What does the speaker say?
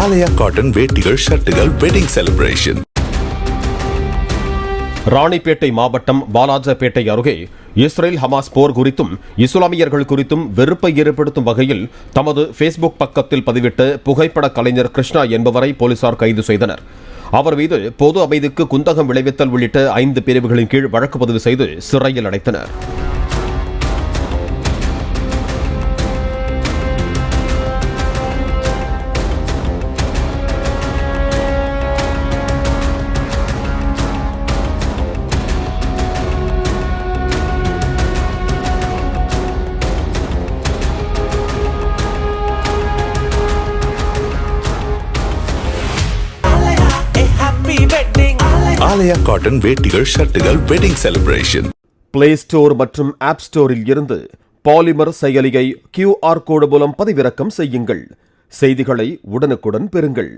ஆலயா cotton வேட்டிகள் ஷர்ட்டுகள் wedding celebration. Ranipet மாவட்டம் வாலாஜாபேட்டை அருகே இஸ்ரேல் ஹமாஸ் போர் குறித்தும் இஸ்லாமியர்கள் குறித்தும் வெறுப்பை ஏற்படுத்தும் வகையில் தமது ஃபேஸ்புக் பக்கத்தில் பதிவிட்ட புகைப்பட கலைஞர் கிருஷ்ணா என்பவரை போலீசார் கைது செய்தனர். அவர் மீது பொது அமைதிக்கு குந்தகம் விளைவித்தல் உள்ளிட்ட 5 பிரிவுகளின் கீழ் வழக்கு பதிவு செய்து சிறையில் அடைத்தனர். ஆலயா காட்டன் வேட்டிகள் ஷர்ட்டுகள் வெட்டிங் செலிப்ரேஷன். பிளே ஸ்டோர் மற்றும் ஆப் ஸ்டோரில் இருந்து பாலிமர் செயலியை QR கோடு மூலம் பதிவிறக்கம் செய்யுங்கள். செய்திகளை உடனுக்குடன் பெறுங்கள்.